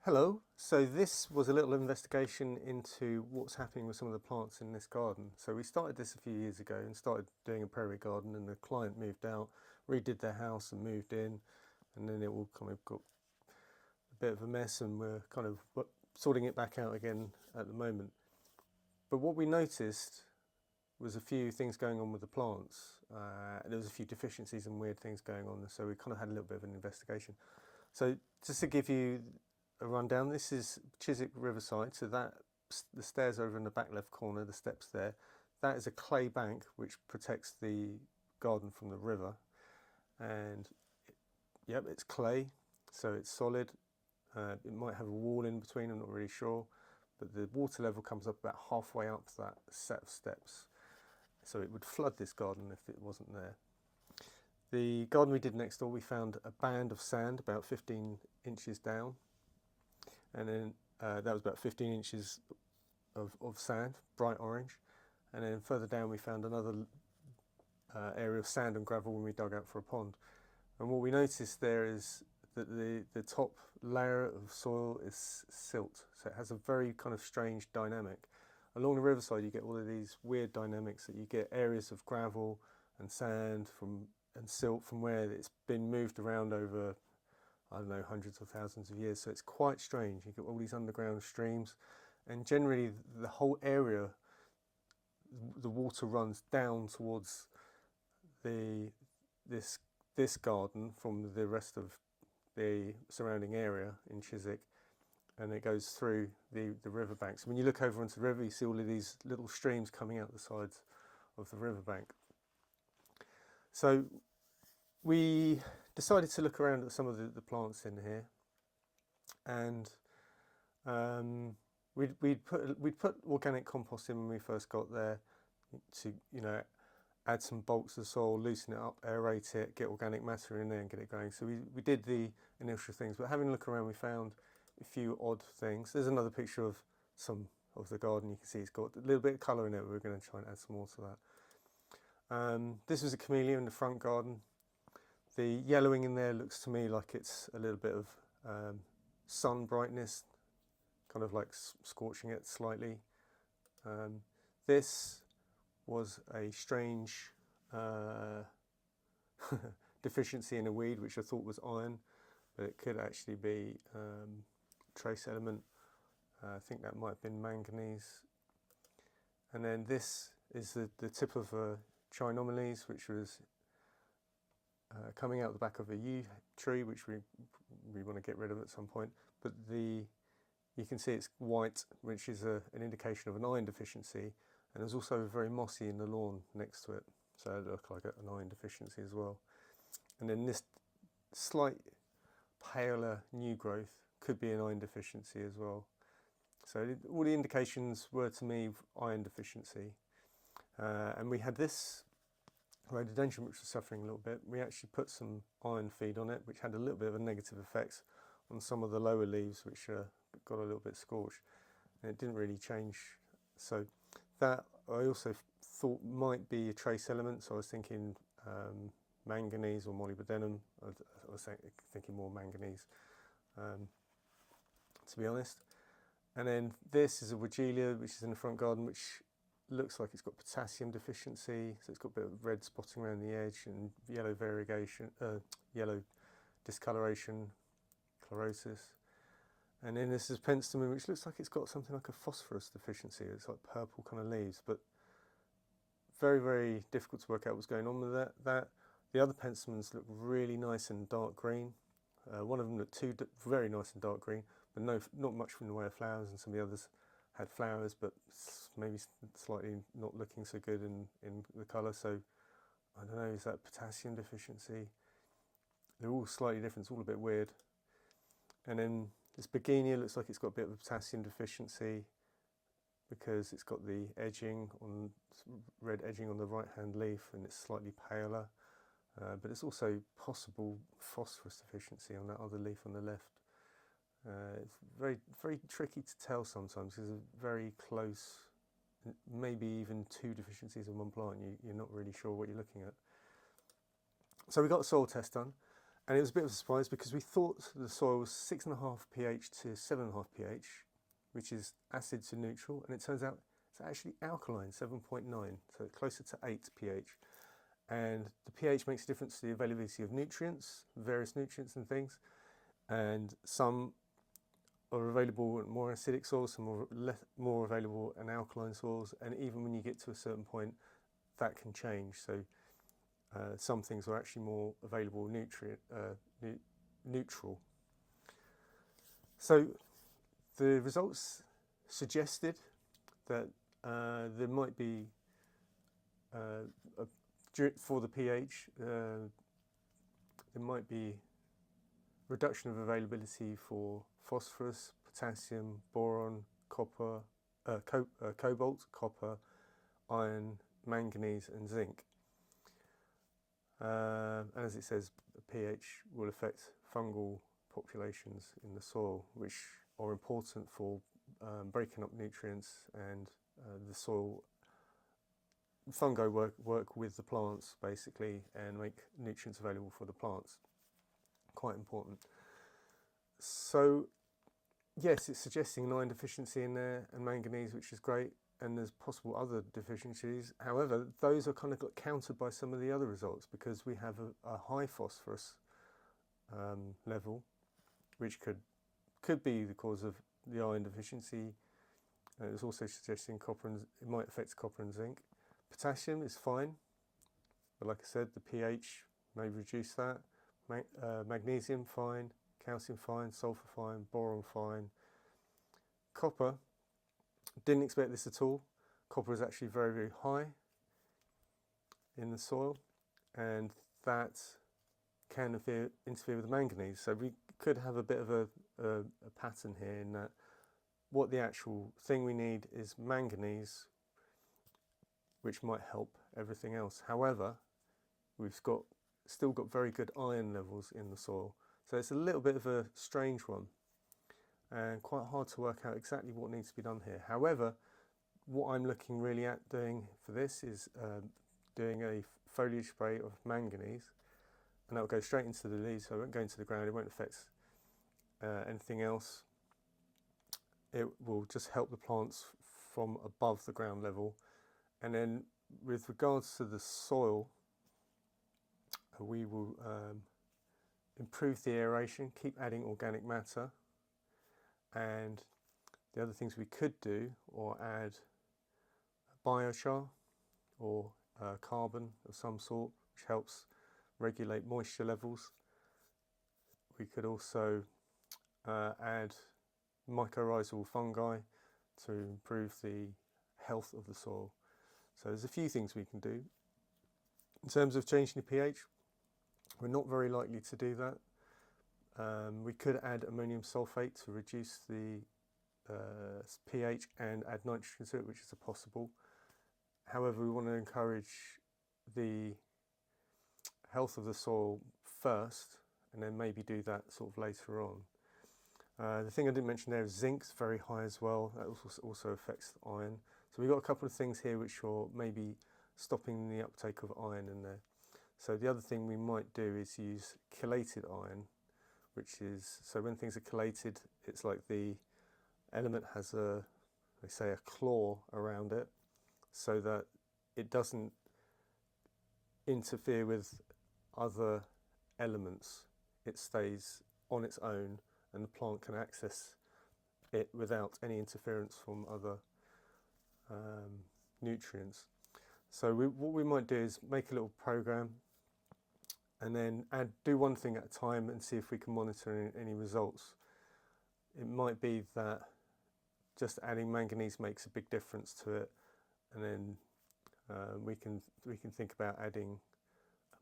Hello. So this was a little investigation into what's happening with some of the plants in this garden. So we started this a few years ago and started doing a prairie garden, and the client moved out, redid their house and moved in, and then it all kind of got a bit of a mess, and we're kind of sorting it back out again at the moment. But what we noticed was a few things going on with the plants. There was a few deficiencies and weird things going on, so we kind of had a little bit of an investigation. So just to give you a rundown, this is Chiswick Riverside, so that the stairs over in the back left corner, the steps there, that is a clay bank which protects the garden from the river. And yep, it's clay, so it's solid. It might have a wall in between, I'm not really sure, but the water level comes up about halfway up that set of steps. So it would flood this garden if it wasn't there. The garden we did next door, we found a band of sand about 15 inches down, and then that was about 15 inches of sand, bright orange, and then further down we found another area of sand and gravel when we dug out for a pond. And what we noticed there is that the top layer of soil is silt, so it has a very kind of strange dynamic. Along the riverside you get all of these weird dynamics, that you get areas of gravel and sand and silt from where it's been moved around over, I don't know, hundreds of thousands of years. So it's quite strange. You get all these underground streams, and generally the whole area, the water runs down towards this garden from the rest of the surrounding area in Chiswick, and it goes through the riverbanks. So when you look over onto the river, you see all of these little streams coming out the sides of the riverbank. So we decided to look around at some of the plants in here, and we'd put organic compost in when we first got there to, add some bulks of soil, loosen it up, aerate it, get organic matter in there and get it going. So we did the initial things, but having a look around we found a few odd things. There's another picture of some of the garden. You can see it's got a little bit of colour in it. We're going to try and add some more to that. This was a camellia in the front garden. The yellowing in there looks to me like it's a little bit of sun brightness, kind of like scorching it slightly. This was a strange deficiency in a weed, which I thought was iron, but it could actually be trace element. I think that might have been manganese. And then this is the tip of a Chinomales, which was coming out the back of a yew tree, which we want to get rid of at some point. But you can see it's white, which is an indication of an iron deficiency. And there's also very mossy in the lawn next to it, so it looked like an iron deficiency as well. And then this slight paler new growth could be an iron deficiency as well. So all the indications were to me iron deficiency. And we had this rhododendron which was suffering a little bit. We actually put some iron feed on it, which had a little bit of a negative effect on some of the lower leaves, which got a little bit scorched, and it didn't really change. So that I also thought might be a trace element, so I was thinking manganese or molybdenum. I was thinking more manganese, to be honest. And then this is a Weigela, which is in the front garden, which looks like it's got potassium deficiency, so it's got a bit of red spotting around the edge and yellow variegation, yellow discoloration, chlorosis. And then this is penstemon, which looks like it's got something like a phosphorus deficiency. It's like purple kind of leaves, but very, very difficult to work out what's going on with that. The other penstemons look really nice and dark green. One of them looked very nice and dark green, but not much in the way of flowers, and some of the others had flowers, but maybe slightly not looking so good in the colour. So I don't know, is that potassium deficiency? They're all slightly different, it's all a bit weird. And then this begonia looks like it's got a bit of a potassium deficiency because it's got the red edging on the right hand leaf, and it's slightly paler. But it's also possible phosphorus deficiency on that other leaf on the left. It's very, very tricky to tell sometimes because it's very close, maybe even two deficiencies in one plant. You're not really sure what you're looking at. So we got a soil test done, And it was a bit of a surprise because we thought the soil was 6.5 pH to 7.5 pH, which is acid to neutral, and it turns out it's actually alkaline, 7.9, so closer to 8 pH. And the pH makes a difference to the availability of nutrients, various nutrients and things, and some are available in more acidic soils, some are more available in alkaline soils, and even when you get to a certain point, that can change. So some things are actually more available neutral. So the results suggested that there might be, for the pH, there might be reduction of availability for phosphorus, potassium, boron, copper, cobalt, copper, iron, manganese and zinc. And as it says, pH will affect fungal populations in the soil, which are important for breaking up nutrients, and the soil fungi work with the plants basically and make nutrients available for the plants. Quite important. So yes, it's suggesting an iron deficiency in there and manganese, which is great, and there's possible other deficiencies. However, those are kind of got countered by some of the other results, because we have a high phosphorus level, which could be the cause of the iron deficiency. It's also suggesting it might affect copper and zinc. Potassium is fine, but like I said, the pH may reduce that. Magnesium fine, calcium fine, sulfur fine, boron fine. Copper, didn't expect this at all. Copper is actually very, very high in the soil, and that can interfere with the manganese. So we could have a bit of a pattern here, in that what the actual thing we need is manganese, which might help everything else. However, we've still got very good iron levels in the soil. So it's a little bit of a strange one, and quite hard to work out exactly what needs to be done here. However, what I'm looking really at doing for this is doing a foliage spray of manganese, and that will go straight into the leaves, so it won't go into the ground, it won't affect anything else. It will just help the plants from above the ground level. And then with regards to the soil, we will improve the aeration, keep adding organic matter, and the other things we could do, or add biochar or carbon of some sort, which helps regulate moisture levels. We could also add mycorrhizal fungi to improve the health of the soil. So there's a few things we can do. In terms of changing the pH, we're not very likely to do that. We could add ammonium sulfate to reduce the pH and add nitrogen to it, which is possible. However, we want to encourage the health of the soil first, and then maybe do that sort of later on. The thing I didn't mention there is zinc's very high as well. That also affects iron. So we've got a couple of things here which are maybe stopping the uptake of iron in there. So the other thing we might do is use chelated iron, which is, so when things are chelated, it's like the element has they say a claw around it, so that it doesn't interfere with other elements. It stays on its own, and the plant can access it without any interference from other nutrients. So what we might do is make a little program, and then do one thing at a time and see if we can monitor any results. It might be that just adding manganese makes a big difference to it, and then we can think about adding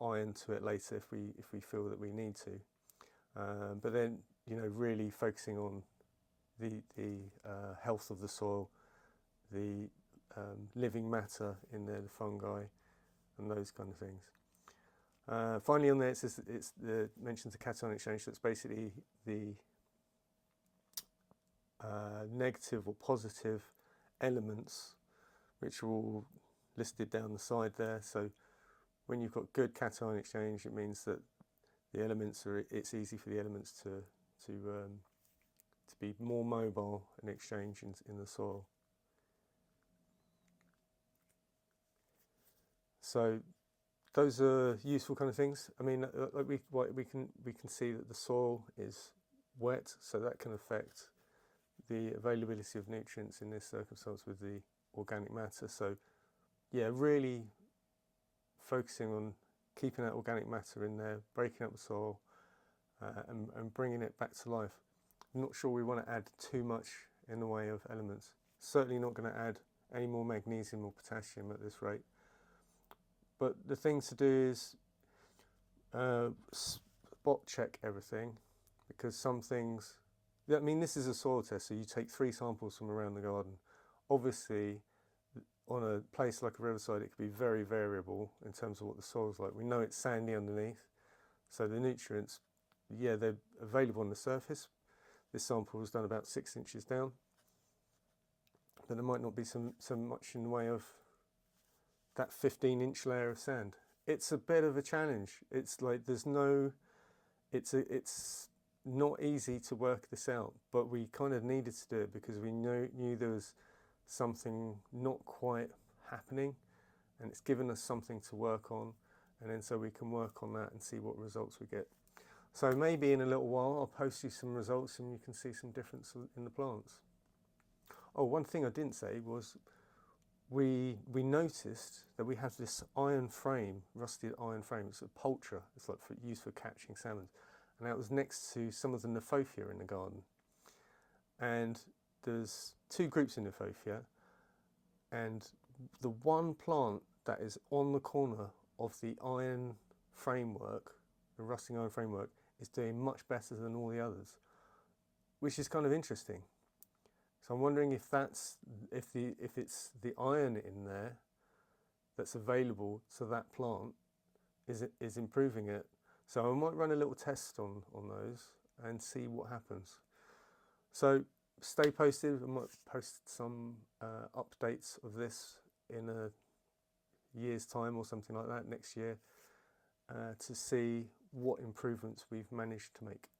iron to it later if we feel that we need to. But then, really focusing on the health of the soil, the living matter in there, the fungi, and those kind of things. Finally, on there it says it mentions the cation exchange. That's basically the negative or positive elements, which are all listed down the side there. So when you've got good cation exchange, it means that the elements are, it's easy for the elements to be more mobile and exchange in the soil. So those are useful kind of things. I mean, like we can see that the soil is wet, so that can affect the availability of nutrients in this circumstance with the organic matter. So yeah, really focusing on keeping that organic matter in there, breaking up the soil, and bringing it back to life. I'm not sure we want to add too much in the way of elements. Certainly not going to add any more magnesium or potassium at this rate. But the thing to do is spot check everything, because some things, I mean, this is a soil test, so you take 3 samples from around the garden. Obviously, on a place like a riverside, it could be very variable in terms of what the soil's like. We know it's sandy underneath, so the nutrients, yeah, they're available on the surface. This sample was done about 6 inches down, but there might not be so much in the way of that 15-inch layer of sand. It's a bit of a challenge. It's like it's not easy to work this out, but we kind of needed to do it because we knew there was something not quite happening, and it's given us something to work on, and then so we can work on that and see what results we get. So maybe in a little while I'll post you some results and you can see some difference in the plants. Oh, one thing I didn't say was we noticed that we have this iron frame, rusted iron frame. It's a Pultra. It's like used for catching salmon, and that was next to some of the Nephofia in the garden. And there's 2 groups in Nephofia, and the one plant that is on the corner of the iron framework, the rusting iron framework, is doing much better than all the others, which is kind of interesting. So I'm wondering if it's the iron in there that's available to that plant is improving it. So I might run a little test on those and see what happens. So stay posted. I might post some updates of this in a year's time or something like that next year to see what improvements we've managed to make.